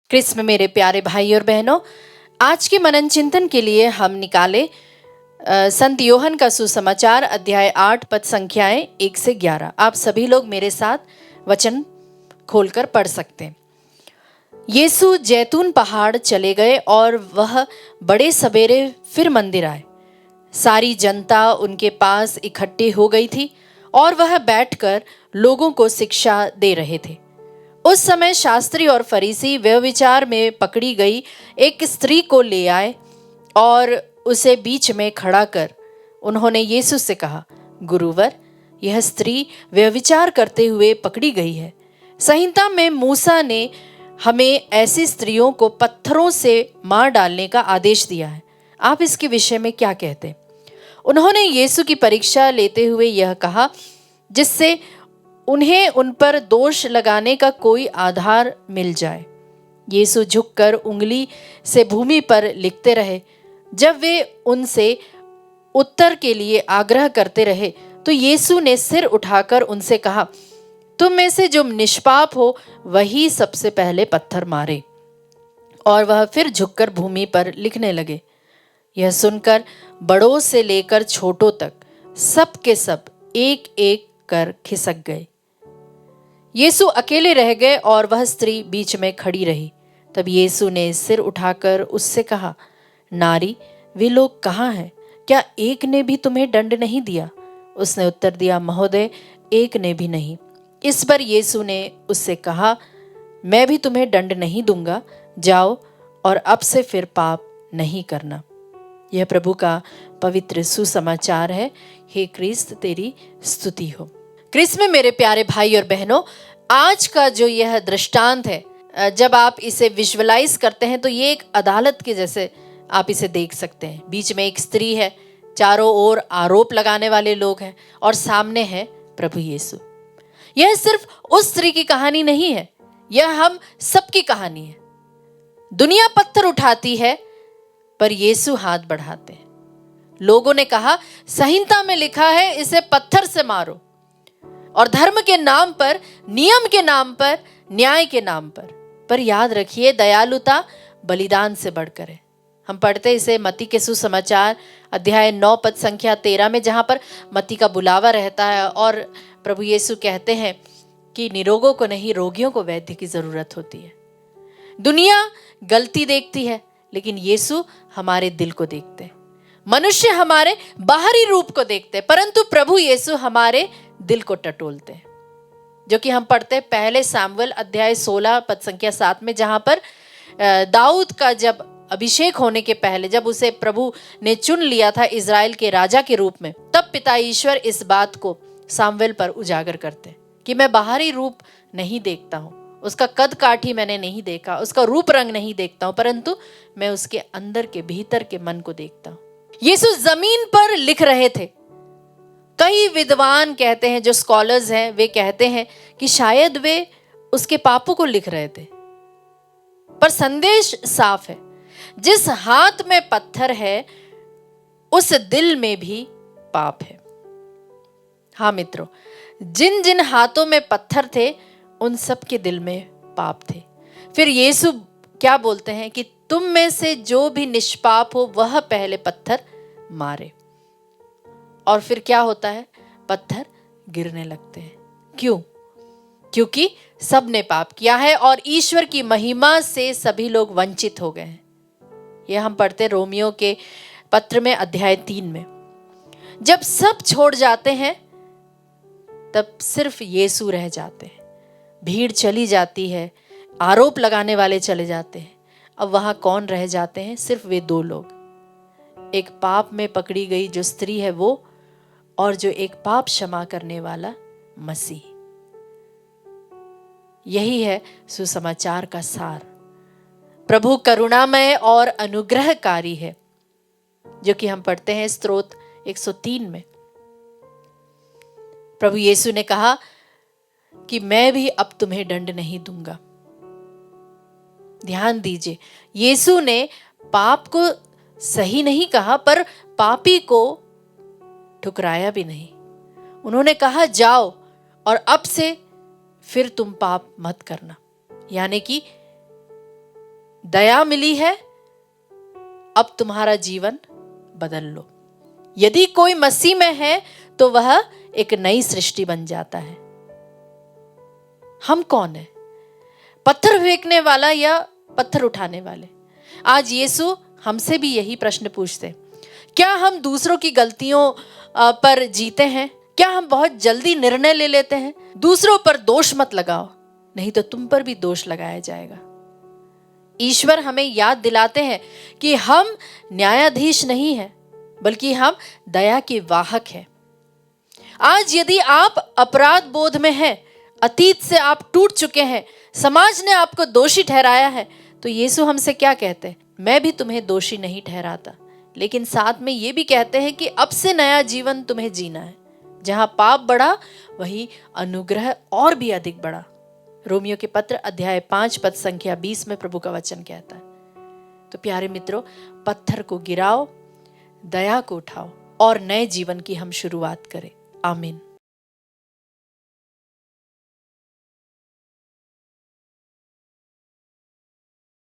क्रिस्म मेरे प्यारे भाई और बहनों, आज के मनन चिंतन के लिए हम निकाले संत योहन का सुसमाचार अध्याय 8 पद संख्याएं 1 से 11। आप सभी लोग मेरे साथ वचन खोलकर पढ़ सकते हैं। यीशु जैतून पहाड़ चले गए और वह बड़े सवेरे फिर मंदिर आए। सारी जनता उनके पास इकट्ठी हो गई थी और वह बैठकर लोगों को शिक्षा दे रहे थे। उस समय शास्त्री और फरीसी व्यभिचार में पकड़ी गई एक स्त्री को ले आए और उसे बीच में खड़ा कर उन्होंने यीशु से कहा, गुरुवर, यह स्त्री व्यभिचार करते हुए पकड़ी गई है। संहिता में मूसा ने हमें ऐसी स्त्रियों को पत्थरों से मार डालने का आदेश दिया है। आप इसके विषय में क्या कहते हैं? उन्होंने यीशु की परीक्षा लेते हुए यह कहा, जिससे उन्हें उन पर दोष लगाने का कोई आधार मिल जाए। यीशु झुककर उंगली से भूमि पर लिखते रहे। जब वे उनसे उत्तर के लिए आग्रह करते रहे तो यीशु ने सिर उठाकर उनसे कहा, तुम में से जो निष्पाप हो वही सबसे पहले पत्थर मारे। और वह फिर झुककर भूमि पर लिखने लगे। यह सुनकर बड़ों से लेकर छोटों तक सब के सब एक एक कर खिसक गए। यीशु अकेले रह गए और वह स्त्री बीच में खड़ी रही। तब यीशु ने सिर उठाकर उससे कहा, नारी, वे लोग कहाँ हैं? क्या एक ने भी तुम्हें दंड नहीं दिया? उसने उत्तर दिया, महोदय, एक ने भी नहीं। इस पर यीशु ने उससे कहा, मैं भी तुम्हें दंड नहीं दूंगा, जाओ और अब से फिर पाप नहीं करना। यह प्रभु का पवित्र सुसमाचार है। हे क्रिस्त, तेरी स्तुति हो। क्रिस्त में मेरे प्यारे भाई और बहनों, आज का जो यह दृष्टांत है, जब आप इसे विजुअलाइज करते हैं तो ये एक अदालत के जैसे आप इसे देख सकते हैं। बीच में एक स्त्री है, चारों ओर आरोप लगाने वाले लोग हैं और सामने है प्रभु यीशु। यह सिर्फ उस स्त्री की कहानी नहीं है, यह हम सबकी कहानी है। दुनिया पत्थर उठाती है पर यीशु हाथ बढ़ाते हैं। लोगों ने कहा, संहिता में लिखा है इसे पत्थर से मारो, और धर्म के नाम पर, नियम के नाम पर, न्याय के नाम पर याद रखिए, दयालुता बलिदान से बढ़कर है। हम पढ़ते इसे मत्ती के सुसमाचार अध्याय 9 पद संख्या 13 में, जहां पर मत्ती का बुलावा रहता है और प्रभु यीशु कहते हैं कि निरोगों को नहीं, रोगियों को वैद्य की जरूरत होती है। दुनिया गलती देखती है लेकिन यीशु हमारे दिल को देखते हैं। मनुष्य हमारे बाहरी रूप को देखते हैं, परंतु प्रभु यीशु हमारे दिल को टटोलते हैं। जो कि हम पढ़ते हैं पहले सामुएल अध्याय 16 पद संख्या 7 में, जहां पर दाऊद का जब अभिषेक होने के पहले, जब उसे प्रभु ने चुन लिया था इजराइल के राजा के रूप में, तब पिता ईश्वर इस बात को सामुएल पर उजागर करते हैं कि मैं बाहरी रूप नहीं देखता हूं, उसका कद काठी मैंने नहीं देखा, उसका रूप रंग नहीं देखता हूं, परंतु मैं उसके अंदर के भीतर के मन को देखता हूं। यीशु जमीन पर लिख रहे थे। कई विद्वान कहते हैं, जो स्कॉलर्स हैं, वे कहते हैं कि शायद वे उसके पापों को लिख रहे थे। पर संदेश साफ है, जिस हाथ में पत्थर है उस दिल में भी पाप है। हाँ मित्रों, जिन जिन हाथों में पत्थर थे उन सब के दिल में पाप थे। फिर यीशु क्या बोलते हैं कि तुम में से जो भी निष्पाप हो वह पहले पत्थर मारे। और फिर क्या होता है? पत्थर गिरने लगते हैं। क्यों? क्योंकि सब ने पाप किया है और ईश्वर की महिमा से सभी लोग वंचित हो गए हैं। यह हम पढ़ते रोमियो के पत्र में अध्याय 3 में। जब सब छोड़ जाते हैं तब सिर्फ यीशु रह जाते हैं। भीड़ चली जाती है, आरोप लगाने वाले चले जाते हैं। अब वहां कौन रह जाते हैं? सिर्फ वे 2 लोग, एक पाप में पकड़ी गई जो स्त्री है वो, और जो एक पाप क्षमा करने वाला मसीह। यही है सुसमाचार का सार। प्रभु करुणामय और अनुग्रहकारी है, जो कि हम पढ़ते हैं स्तोत्र 103 में। प्रभु यीशु ने कहा कि मैं भी अब तुम्हें दंड नहीं दूंगा। ध्यान दीजिए, यीशु ने पाप को सही नहीं कहा पर पापी को ठुकराया भी नहीं। उन्होंने कहा, जाओ और अब से फिर तुम पाप मत करना। यानी कि दया मिली है, अब तुम्हारा जीवन बदल लो। यदि कोई मसीह में है तो वह एक नई सृष्टि बन जाता है। हम कौन है? पत्थर फेंकने वाला या पत्थर उठाने वाले? आज यीशु हमसे भी यही प्रश्न पूछते। क्या हम दूसरों की गलतियों पर जीते हैं? क्या हम बहुत जल्दी निर्णय ले लेते हैं? दूसरों पर दोष मत लगाओ, नहीं तो तुम पर भी दोष लगाया जाएगा। ईश्वर हमें याद दिलाते हैं कि हम न्यायाधीश नहीं हैं, बल्कि हम दया के वाहक हैं। आज यदि आप अपराध बोध में हैं, अतीत से आप टूट चुके हैं, समाज ने आपको दोषी ठहराया है, तो यीशु हमसे क्या कहते हैं? मैं भी तुम्हें दोषी नहीं ठहराता, लेकिन साथ में ये भी कहते हैं कि अब से नया जीवन तुम्हें जीना है। जहां पाप बढ़ा वही अनुग्रह और भी अधिक बढ़ा। रोमियो के पत्र अध्याय 5 पद संख्या 20 में प्रभु का वचन कहता है। तो प्यारे मित्रों, पत्थर को गिराओ, दया को उठाओ और नए जीवन की हम शुरुआत करें। आमीन।